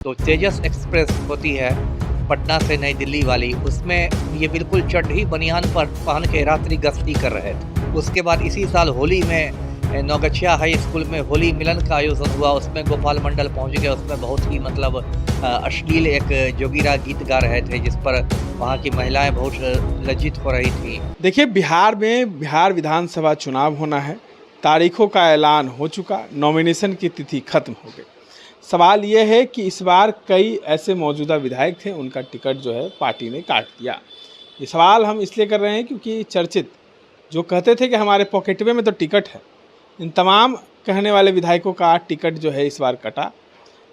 तो तेजस एक्सप्रेस होती है पटना से नई दिल्ली वाली, उसमें ये बिल्कुल चड्ढी बनियान पर पहन के रात्रि गश्ती कर रहे थे। उसके बाद इसी साल होली में नौगछिया हाई स्कूल में होली मिलन का आयोजन हुआ, उसमें गोपाल मंडल पहुंच गए। उसमें बहुत ही अश्लील एक जोगीरा गीत गा रहे थे, जिस पर वहाँ की महिलाएं बहुत लज्जित हो रही थी। देखिए, बिहार विधानसभा चुनाव होना है, तारीखों का ऐलान हो चुका, नॉमिनेशन की तिथि खत्म हो गई। सवाल ये है कि इस बार कई ऐसे मौजूदा विधायक थे, उनका टिकट जो है पार्टी ने काट दिया। ये सवाल हम इसलिए कर रहे हैं क्योंकि चर्चित जो कहते थे कि हमारे पॉकेटवे में तो टिकट है, इन तमाम कहने वाले विधायकों का टिकट जो है इस बार कटा।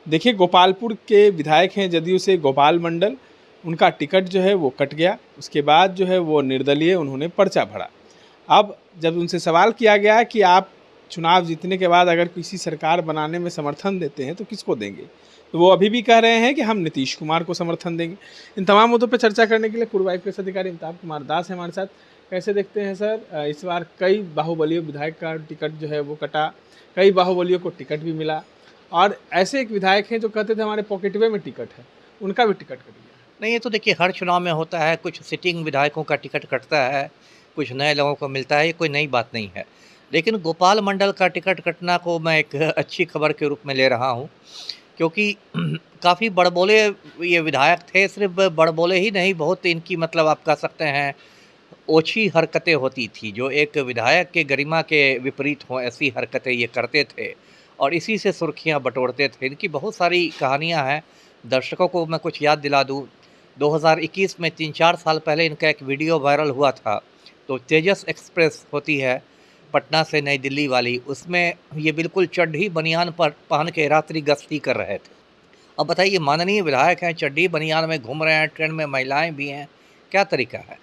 देखिए, गोपालपुर के विधायक हैं जदयू से गोपाल मंडल, उनका टिकट जो है वो कट गया। उसके बाद जो है वो निर्दलीय उन्होंने पर्चा भरा। अब जब उनसे सवाल किया गया कि आप चुनाव जीतने के बाद अगर किसी सरकार बनाने में समर्थन देते हैं तो किसको देंगे, तो वो अभी भी कह रहे हैं कि हम नीतीश कुमार को समर्थन देंगे। इन तमाम मुद्दों पर चर्चा करने के लिए पूर्व आईपीएस अधिकारी अमिताभ कुमार दास हैं हमारे साथ। कैसे देखते हैं सर, इस बार कई बाहुबलियों विधायक का टिकट जो है वो कटा, कई बाहुबलियों को टिकट भी मिला, और ऐसे एक विधायक हैं जो कहते थे हमारे पॉकेटवे में टिकट है, उनका भी टिकट कट गया। नहीं, ये तो देखिए हर चुनाव में होता है, कुछ सिटिंग विधायकों का टिकट कटता है, कुछ नए लोगों को मिलता है, ये कोई नई बात नहीं है। लेकिन गोपाल मंडल का टिकट कटना को मैं एक अच्छी खबर के रूप में ले रहा हूँ, क्योंकि काफ़ी बड़बोले ये विधायक थे। सिर्फ बड़बोले ही नहीं, बहुत इनकी आप कह सकते हैं ओछी हरकतें होती थी, जो एक विधायक के गरिमा के विपरीत हों, ऐसी हरकतें ये करते थे और इसी से सुर्खियां बटोरते थे। इनकी बहुत सारी कहानियां हैं। दर्शकों को मैं कुछ याद दिला दूं, 2021 में 3-4 साल पहले इनका एक वीडियो वायरल हुआ था। तो तेजस एक्सप्रेस होती है पटना से नई दिल्ली वाली, उसमें ये बिल्कुल चड्ढी बनियान पर पहन के रात्रि गश्ती कर रहे थे। अब बताइए, माननीय विधायक हैं, चड्ढी बनियान में घूम रहे हैं, ट्रेन में महिलाएं भी हैं, क्या तरीका है।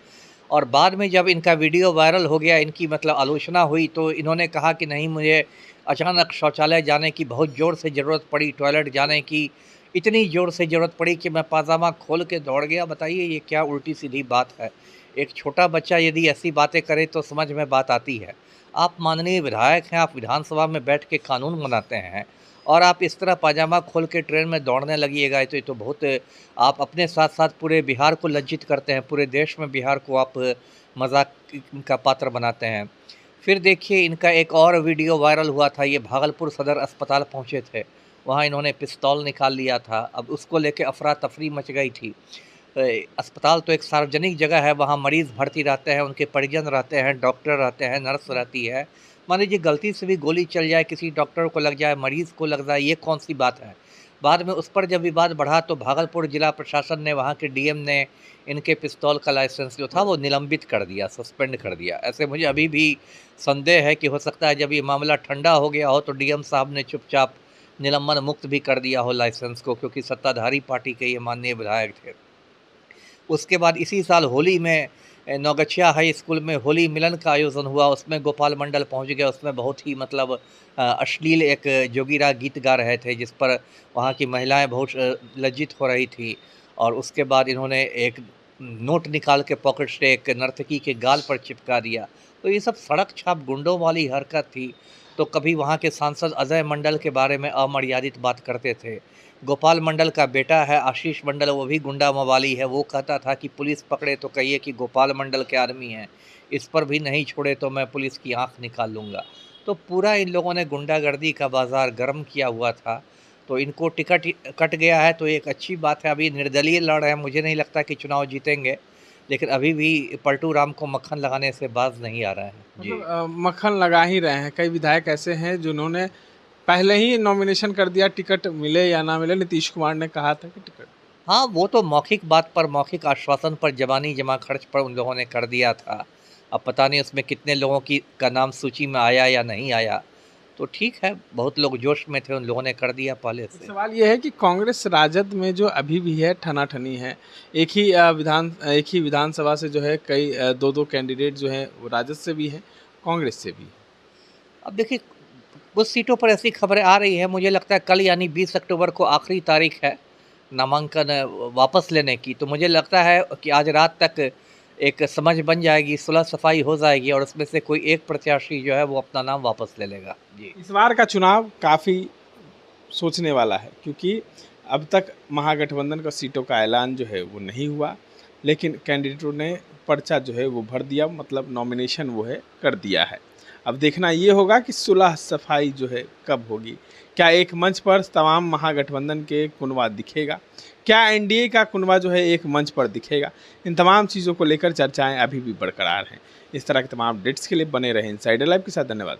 और बाद में जब इनका वीडियो वायरल हो गया, इनकी आलोचना हुई, तो इन्होंने कहा कि नहीं, मुझे अचानक शौचालय जाने की बहुत ज़ोर से ज़रूरत पड़ी, टॉयलेट जाने की इतनी ज़ोर से ज़रूरत पड़ी कि मैं पाजामा खोल के दौड़ गया। बताइए ये क्या उल्टी सीधी बात है। एक छोटा बच्चा यदि ऐसी बातें करे तो समझ में बात आती है। आप माननीय विधायक हैं, आप विधानसभा में बैठ के कानून बनाते हैं और आप इस तरह पाजामा खोल के ट्रेन में दौड़ने लगिएगा, तो ये तो बहुत, आप अपने साथ साथ पूरे बिहार को लज्जित करते हैं, पूरे देश में बिहार को आप मजाक का पात्र बनाते हैं। फिर देखिए, इनका एक और वीडियो वायरल हुआ था, ये भागलपुर सदर अस्पताल पहुंचे थे, वहां इन्होंने पिस्तौल निकाल लिया था। अब उसको लेके अफरा तफरी मच गई थी। अस्पताल तो एक सार्वजनिक जगह है, वहाँ मरीज़ भर्ती रहते हैं, उनके परिजन रहते हैं, डॉक्टर रहते हैं, नर्स रहती है। मान लीजिए गलती से भी गोली चल जाए, किसी डॉक्टर को लग जाए, मरीज़ को लग जाए, ये कौन सी बात है। बाद में उस पर जब विवाद बढ़ा तो भागलपुर जिला प्रशासन ने, वहाँ के डीएम ने इनके पिस्तौल का लाइसेंस जो था वो निलंबित कर दिया, सस्पेंड कर दिया। ऐसे मुझे अभी भी संदेह है कि हो सकता है जब ये मामला ठंडा हो गया हो तो डीएम साहब ने चुपचाप निलंबन मुक्त भी कर दिया हो लाइसेंस को, क्योंकि सत्ताधारी पार्टी के ये माननीय विधायक थे। उसके बाद इसी साल होली में नौगछिया हाई स्कूल में होली मिलन का आयोजन हुआ, उसमें गोपाल मंडल पहुंच गए। उसमें बहुत ही अश्लील एक जोगीरा गीत गा रहे थे, जिस पर वहाँ की महिलाएं बहुत लज्जित हो रही थी। और उसके बाद इन्होंने एक नोट निकाल के पॉकेट से एक नर्तकी के गाल पर चिपका दिया। तो ये सब सड़क छाप गुंडों वाली हरकत थी। तो कभी वहाँ के सांसद अजय मंडल के बारे में अमर्यादित बात करते थे। गोपाल मंडल का बेटा है आशीष मंडल, वो भी गुंडा मवाली है, वो कहता था कि पुलिस पकड़े तो कहिए कि गोपाल मंडल के आदमी हैं, इस पर भी नहीं छोड़े तो मैं पुलिस की आंख निकाल लूँगा। तो पूरा इन लोगों ने गुंडागर्दी का बाज़ार गर्म किया हुआ था। तो इनको टिकट कट गया है, तो एक अच्छी बात है। अभी निर्दलीय लड़ रहे हैं, मुझे नहीं लगता कि चुनाव जीतेंगे, लेकिन अभी भी पलटू राम को मक्खन लगाने से बाज नहीं आ रहे हैं जी। मक्खन लगा ही रहे हैं। कई विधायक ऐसे हैं जिन्होंने पहले ही नॉमिनेशन कर दिया, टिकट मिले या ना मिले। नीतीश कुमार ने कहा था कि टिकट, हाँ, वो तो मौखिक बात पर, मौखिक आश्वासन पर, ज़बानी जमा खर्च पर उन लोगों ने कर दिया था। अब पता नहीं उसमें कितने लोगों का नाम सूची में आया या नहीं आया। तो ठीक है, बहुत लोग जोश में थे, उन लोगों ने कर दिया पहले से। सवाल यह है कि कांग्रेस राजद में जो अभी भी है ठनाठनी है, एक ही विधानसभा से जो है कई दो कैंडिडेट जो हैं वो राजद से भी हैं, कांग्रेस से भी। अब देखिए, कुछ सीटों पर ऐसी खबरें आ रही है, मुझे लगता है कल यानी 20 अक्टूबर को आखिरी तारीख है नामांकन वापस लेने की। तो मुझे लगता है कि आज रात तक एक समझ बन जाएगी, सुलह सफाई हो जाएगी और उसमें से कोई एक प्रत्याशी जो है वो अपना नाम वापस ले लेगा जी। इस बार का चुनाव काफ़ी सोचने वाला है, क्योंकि अब तक महागठबंधन का सीटों का ऐलान जो है वो नहीं हुआ, लेकिन कैंडिडेटों ने पर्चा जो है वो भर दिया, मतलब नॉमिनेशन वो है कर दिया है। अब देखना ये होगा कि सुलह सफाई जो है कब होगी। क्या एक मंच पर तमाम महागठबंधन के कुनबा दिखेगा, क्या एनडीए का कुनबा जो है एक मंच पर दिखेगा? इन तमाम चीज़ों को लेकर चर्चाएं अभी भी बरकरार हैं। इस तरह के तमाम अपडेट्स के लिए बने रहें इनसाइडर लाइव के साथ। धन्यवाद।